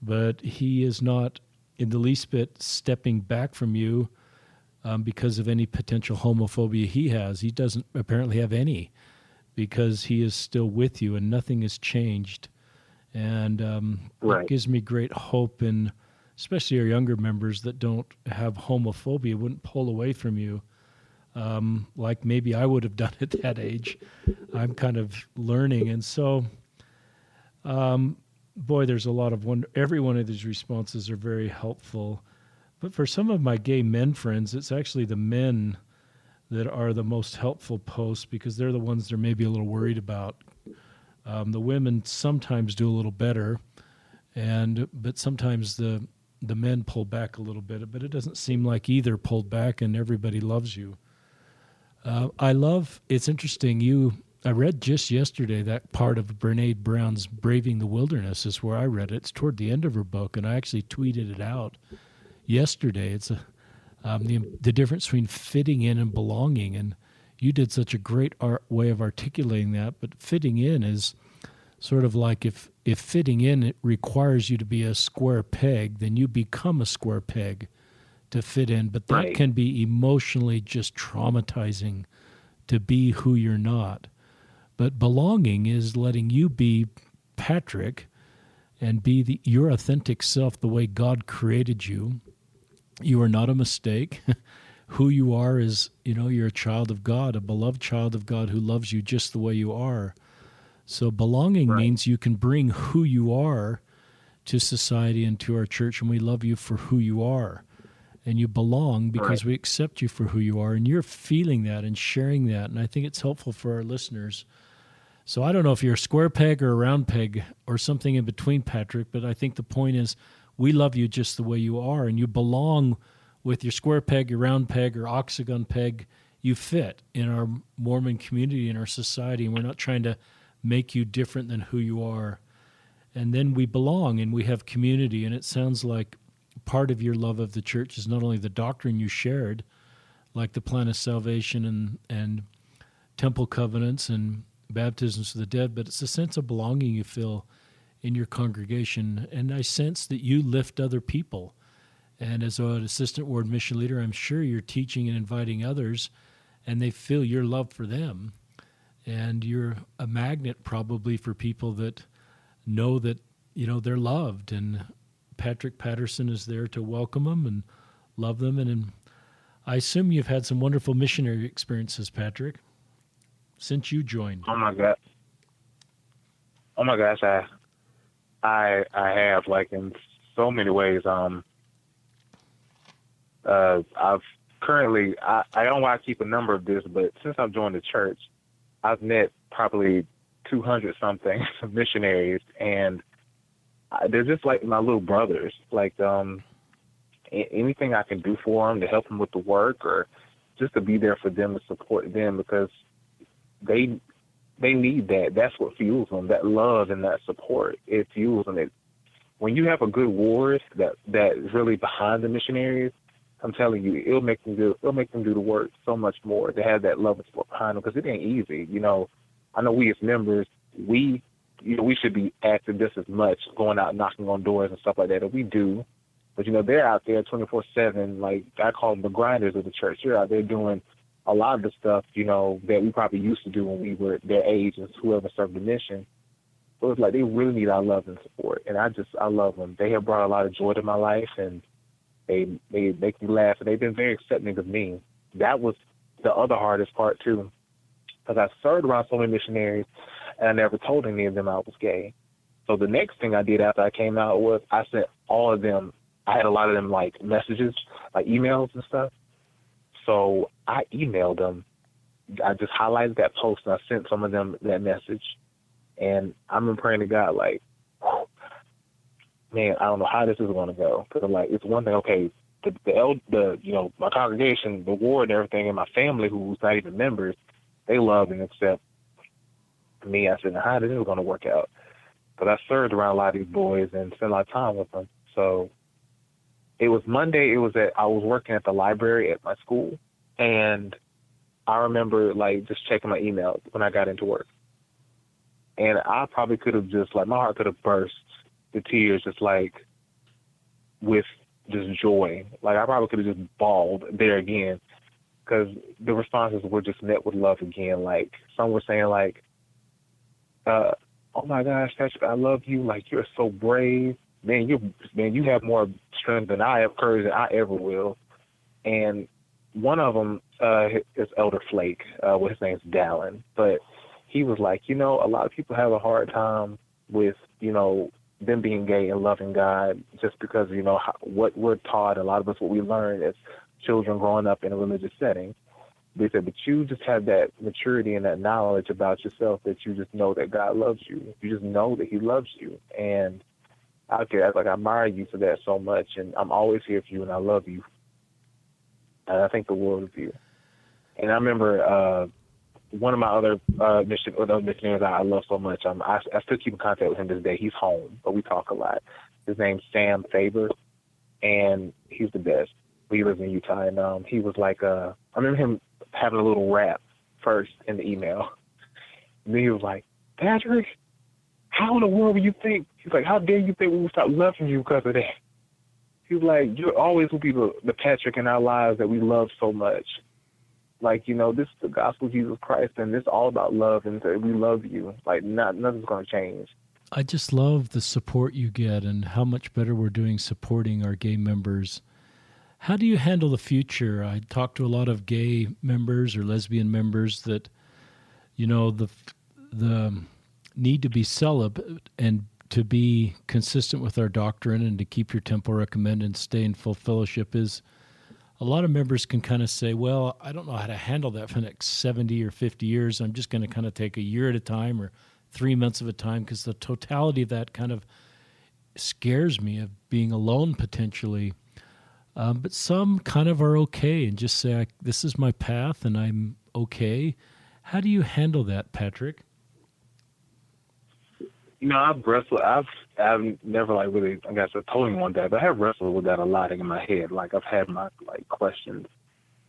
But he is not in the least bit stepping back from you because of any potential homophobia he has. He doesn't apparently have any, because he is still with you and nothing has changed. And right. It gives me great hope in especially our younger members that don't have homophobia, wouldn't pull away from you like maybe I would have done at that age. I'm kind of learning. And so, boy, there's a lot of wonder. Every one of these responses are very helpful. But for some of my gay men friends, it's actually the men that are the most helpful posts because they're the ones they're maybe a little worried about. The women sometimes do a little better, but sometimes the men pull back a little bit. But it doesn't seem like either pulled back, and everybody loves you. It's interesting. I read just yesterday that part of Brene Brown's Braving the Wilderness is where I read it. It's toward the end of her book, and I actually tweeted it out yesterday. It's the difference between fitting in and belonging, and you did such a great way of articulating that. But fitting in is sort of like if fitting in it requires you to be a square peg, then you become a square peg to fit in. But that Right. can be emotionally just traumatizing to be who you're not. But belonging is letting you be Patrick and be your authentic self the way God created you. You are not a mistake. Who you are is, you're a child of God, a beloved child of God who loves you just the way you are. So belonging Right. means you can bring who you are to society and to our church, and we love you for who you are. And you belong because Right. we accept you for who you are, and you're feeling that and sharing that. And I think it's helpful for our listeners. So I don't know if you're a square peg or a round peg or something in between, Patrick, but I think the point is we love you just the way you are, and you belong with your square peg, your round peg, or octagon peg. You fit in our Mormon community, in our society, and we're not trying to make you different than who you are. And then we belong and we have community, and it sounds like part of your love of the church is not only the doctrine you shared, like the plan of salvation and temple covenants and baptisms of the dead, but it's a sense of belonging you feel in your congregation. And I sense that you lift other people. And as an assistant ward mission leader, I'm sure you're teaching and inviting others, and they feel your love for them. And you're a magnet probably for people that know that, they're loved. And Patrick Patterson is there to welcome them and love them. And I assume you've had some wonderful missionary experiences, Patrick, since you joined. Oh my God. Oh my gosh, I have, like, in so many ways. I've currently I don't want to keep a number of this, but since I've joined the church, I've met probably 200 something missionaries, and they're just like my little brothers. Like, anything I can do for them to help them with the work, or just to be there for them, to support them, because they need that. That's what fuels them. That love and that support, it fuels them. When you have a good ward that is really behind the missionaries, I'm telling you, it'll make them do the work so much more, to have that love and support behind them, because it ain't easy. I know we as members, we should be active just as much, going out knocking on doors and stuff like that, and we do. But they're out there 24/7. Like, I call them the grinders of the church. They're out there doing a lot of the stuff, that we probably used to do when we were their age, and whoever served the mission. So it's like they really need our love and support, and I love them. They have brought a lot of joy to my life, and they make me laugh, and they've been very accepting of me. That was the other hardest part too, because I served around so many missionaries, and I never told any of them I was gay. So the next thing I did after I came out was I sent all of them. I had a lot of them, like, messages, like emails and stuff. So I emailed them. I just highlighted that post, and I sent some of them that message. And I've been praying to God, like, man, I don't know how this is going to go. Because, like, it's one thing, okay, my congregation, the ward and everything, and my family, who's not even members, they love and accept me. I said, how this is going to work out? Because I served around a lot of these boys and spent a lot of time with them. So it was Monday. I was working at the library at my school, and I remember, like, just checking my email when I got into work. And I probably could have just, like, my heart could have burst to tears, just, like, with just joy. Like, I probably could have just bawled there again, because the responses were just met with love again. Like, some were saying, like, oh my gosh, Patrick, I love you. Like, you're so brave. Man, you have more strength than I have, courage than I ever will. And one of them is Elder Flake. Well, his name's Dallin. But he was like, a lot of people have a hard time with, them being gay and loving God just because, what we're taught, a lot of us, what we learn as children growing up in a religious setting. They said, but you just have that maturity and that knowledge about yourself that you just know that God loves you. You just know that he loves you. And I admire you for that so much. And I'm always here for you and I love you. And I think the world of you. And I remember one of my other missionaries I love so much. I still keep in contact with him this day. He's home, but we talk a lot. His name's Sam Faber, and he's the best. He lives in Utah, and he was like, I remember him having a little rap first in the email. And then he was like, Patrick, how in the world will you think? He's like, how dare you think we will stop loving you because of that? He was like, you always will be the Patrick in our lives that we love so much. Like, this is the gospel of Jesus Christ, and it's all about love, and we love you. Like, nothing's going to change. I just love the support you get and how much better we're doing supporting our gay members. How do you handle the future? I talk to a lot of gay members or lesbian members that, the need to be celibate and to be consistent with our doctrine and to keep your temple recommend and stay in full fellowship is, a lot of members can kind of say, well, I don't know how to handle that for the next 70 or 50 years. I'm just going to kind of take a year at a time or 3 months of a time because the totality of that kind of scares me of being alone potentially. But some kind of are okay and just say, this is my path and I'm okay. How do you handle that, Patrick? I've wrestled. I've never really, I guess I told him one day, but I have wrestled with that a lot in my head. Like I've had my questions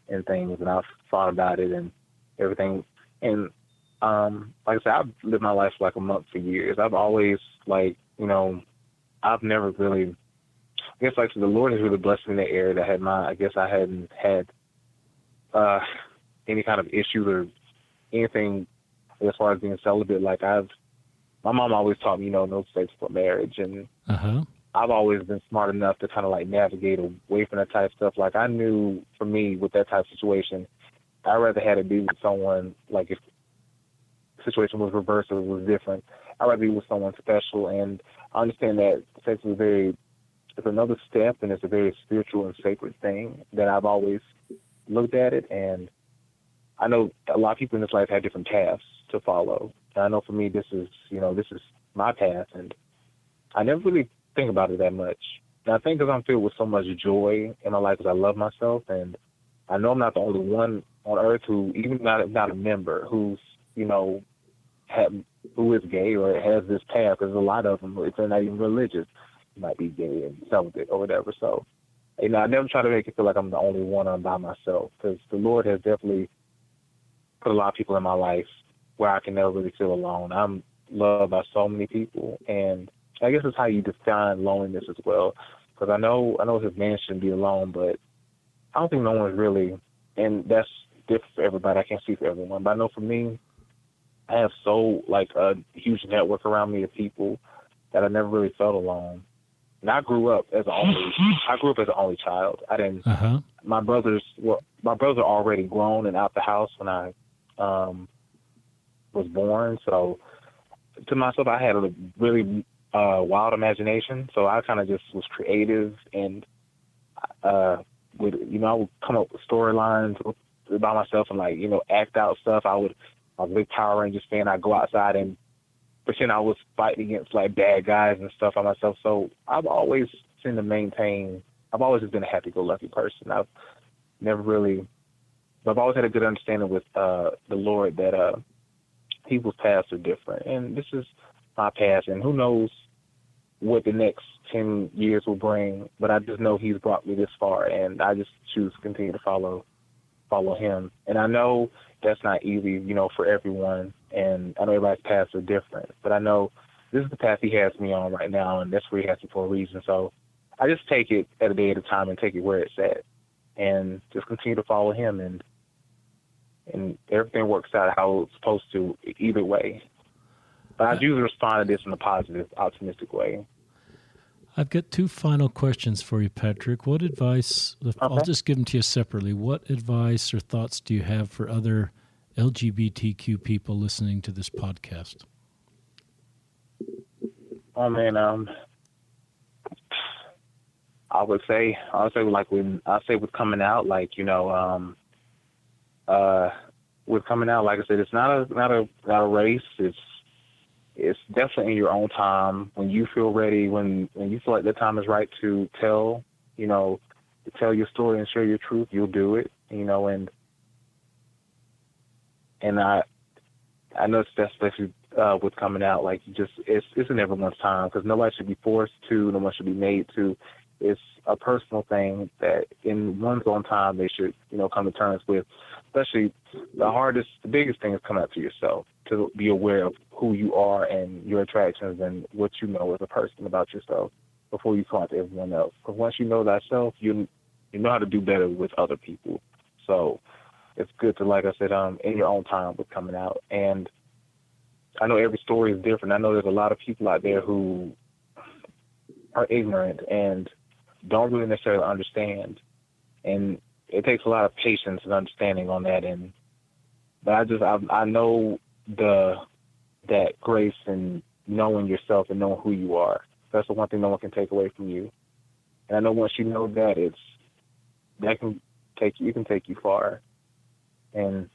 and things, and I've thought about it and everything. And like I said, I've lived my life like a month for years. I've always I've never really. I guess the Lord has really blessed me in that area. I hadn't had any kind of issues or anything as far as being celibate. My mom always taught me, no sex for marriage, and I've always been smart enough to kind of navigate away from that type of stuff. Like I knew for me with that type of situation, I'd rather had to be with someone, if the situation was reversed or it was different, I'd rather be with someone special. And I understand that sex is it's another step and it's a very spiritual and sacred thing that I've always looked at it. And I know a lot of people in this life have different paths to follow. And I know for me, this is my path, and I never really think about it that much. And I think because I'm filled with so much joy in my life because I love myself, and I know I'm not the only one on earth who, even not a member, who is gay or has this path. There's a lot of them, if they're not even religious, might be gay and celibate or whatever. So, I never try to make it feel like I'm the only one on by myself, because the Lord has definitely put a lot of people in my life where I can never really feel alone. I'm loved by so many people, and I guess it's how you define loneliness as well. Because I know his man shouldn't be alone, but I don't think no one's really, and that's different for everybody. I can't speak for everyone, but I know for me, I have a huge network around me of people that I never really felt alone. And I grew up as an only child. I didn't. My brothers are already grown and out the house when I was born. So to myself, I had a really wild imagination. So I kind of just was creative, and I would come up with storylines by myself and act out stuff. I was a big Power Rangers fan. I'd go outside and pretend I was fighting against bad guys and stuff by myself. So I've always just been a happy-go-lucky person. I've always had a good understanding with the Lord that people's paths are different, and this is my path, and who knows what the next 10 years will bring, but I just know he's brought me this far, and I just choose to continue to follow him. And I know that's not easy, for everyone, and I know everybody's paths are different, but I know this is the path he has me on right now, and that's where he has me for a reason. So I just take it at a day at a time and take it where it's at, and just continue to follow him, and everything works out how it's supposed to either way. But I usually respond to this in a positive, optimistic way. I've got two final questions for you, Patrick. What advice, I'll Okay. just give them to you separately. What advice or thoughts do you have for other LGBTQ people listening to this podcast? Oh man, I would say like with coming out, like with coming out, like I said, it's not a race. It's definitely in your own time when you feel ready, when you feel like the time is right to tell, to tell your story and share your truth. You'll do it, and I know that's especially with coming out, like it's in everyone's time because nobody should be forced to, no one should be made to. It's a personal thing that in one's own time they should, come to terms with. Especially the biggest thing is coming out to yourself, to be aware of who you are and your attractions and what you know as a person about yourself before you come out to everyone else. Because once you know thyself, you know how to do better with other people. So it's good to, like I said, in your own time with coming out. And I know every story is different. I know there's a lot of people out there who are ignorant and don't really necessarily understand. And it takes a lot of patience and understanding on that. But I know that grace and knowing yourself and knowing who you are. That's the one thing no one can take away from you. And I know once you know that, it can take you far. And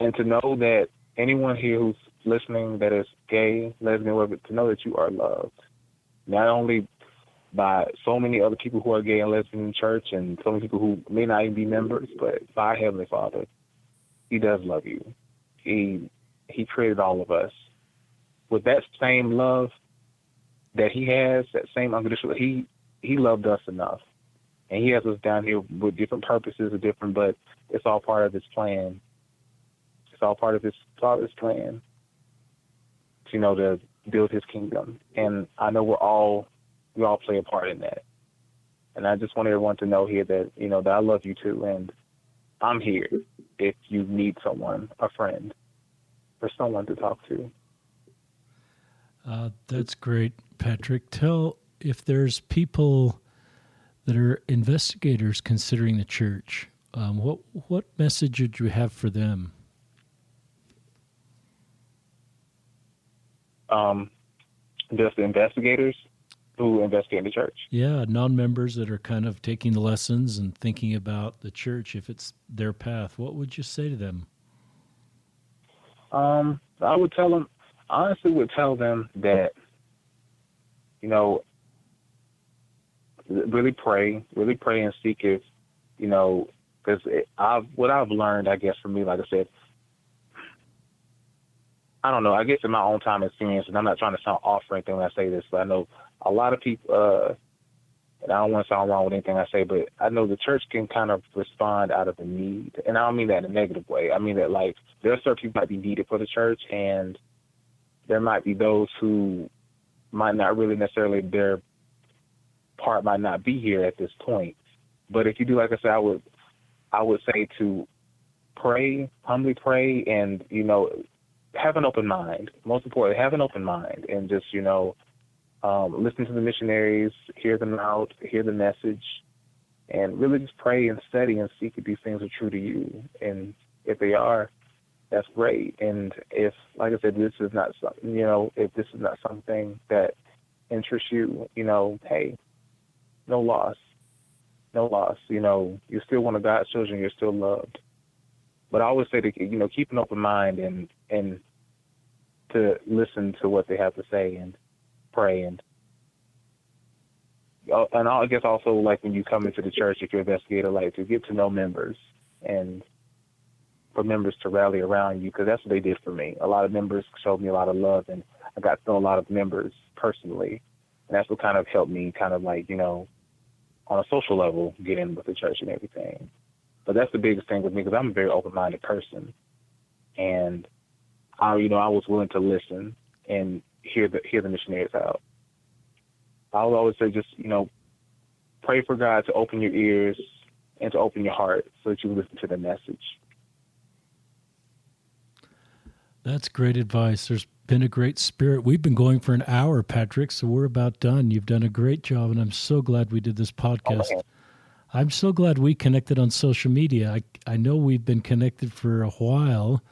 to know that anyone here who's listening that is gay, lesbian, whatever, to know that you are loved. Not only by so many other people who are gay and lesbian in church and so many people who may not even be members, but by Heavenly Father, He does love you. He created all of us. With that same love that He has, that same unconditional, He loved us enough. And He has us down here with different purposes or different, but it's all part of His plan. It's all part of His plan, to build His kingdom. And I know we all play a part in that. And I just want everyone to know here that, that I love you too. And I'm here if you need someone, a friend, or someone to talk to. That's great, Patrick. Tell if there's people that are investigators considering the church, what message would you have for them? Just the investigators who investigate the church. Yeah, non-members that are kind of taking the lessons and thinking about the church, if it's their path. What would you say to them? I would tell them, honestly would tell them that, really pray and seek if, because what I've learned, I guess, for me, like I said, I don't know, I guess in my own time experience, and I'm not trying to sound off or anything when I say this, but I know a lot of people, and I don't want to sound wrong with anything I say, but I know the church can kind of respond out of the need. And I don't mean that in a negative way. I mean that, like, there are certain people might be needed for the church, and there might be those who might not really necessarily, their part might not be here at this point. But if you do, like I said, I would say to pray, humbly pray, and, have an open mind. Most importantly, have an open mind and just, listen to the missionaries, hear them out, hear the message, and really just pray and study and seek if these things are true to you. And if they are, that's great. And if, like I said, this is not something, if this is not something that interests you, hey, no loss. No loss. You're still one of God's children. You're still loved. But I always say to, keep an open mind and to listen to what they have to say and pray. And I guess also, like, when you come into the church, if you're an investigator, like, to get to know members and for members to rally around you, because that's what they did for me. A lot of members showed me a lot of love, and I got to know a lot of members personally. And that's what kind of helped me kind of, like, on a social level, get in with the church and everything. But that's the biggest thing with me, because I'm a very open-minded person. And I was willing to listen and hear the missionaries out. I would always say just, pray for God to open your ears and to open your heart so that you listen to the message. That's great advice. There's been a great spirit. We've been going for an hour, Patrick, so we're about done. You've done a great job, and I'm so glad we did this Oh, podcast. man. I'm so glad we connected on social media. I know we've been connected for a while,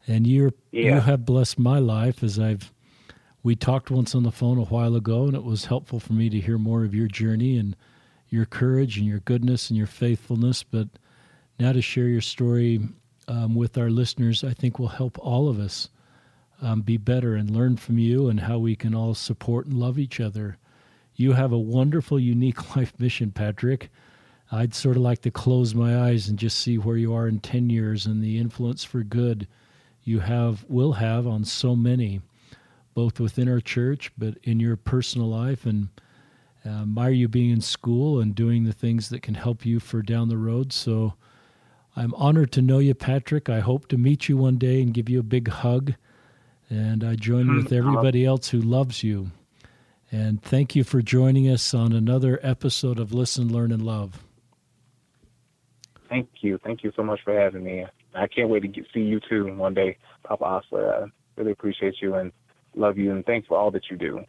and you Yeah. have blessed my life as we talked once on the phone a while ago, and it was helpful for me to hear more of your journey and your courage and your goodness and your faithfulness. But now to share your story with our listeners, I think will help all of us be better and learn from you and how we can all support and love each other. You have a wonderful, unique life mission, Patrick. I'd sort of like to close my eyes and just see where you are in 10 years and the influence for good you will have on so many, both within our church, but in your personal life. And admire you being in school and doing the things that can help you for down the road. So I'm honored to know you, Patrick. I hope to meet you one day and give you a big hug. And I join with everybody else who loves you. And thank you for joining us on another episode of Listen, Learn, and Love. Thank you. Thank you so much for having me. I can't wait to see you too one day, Papa Osler. I really appreciate you and love you, and thanks for all that you do.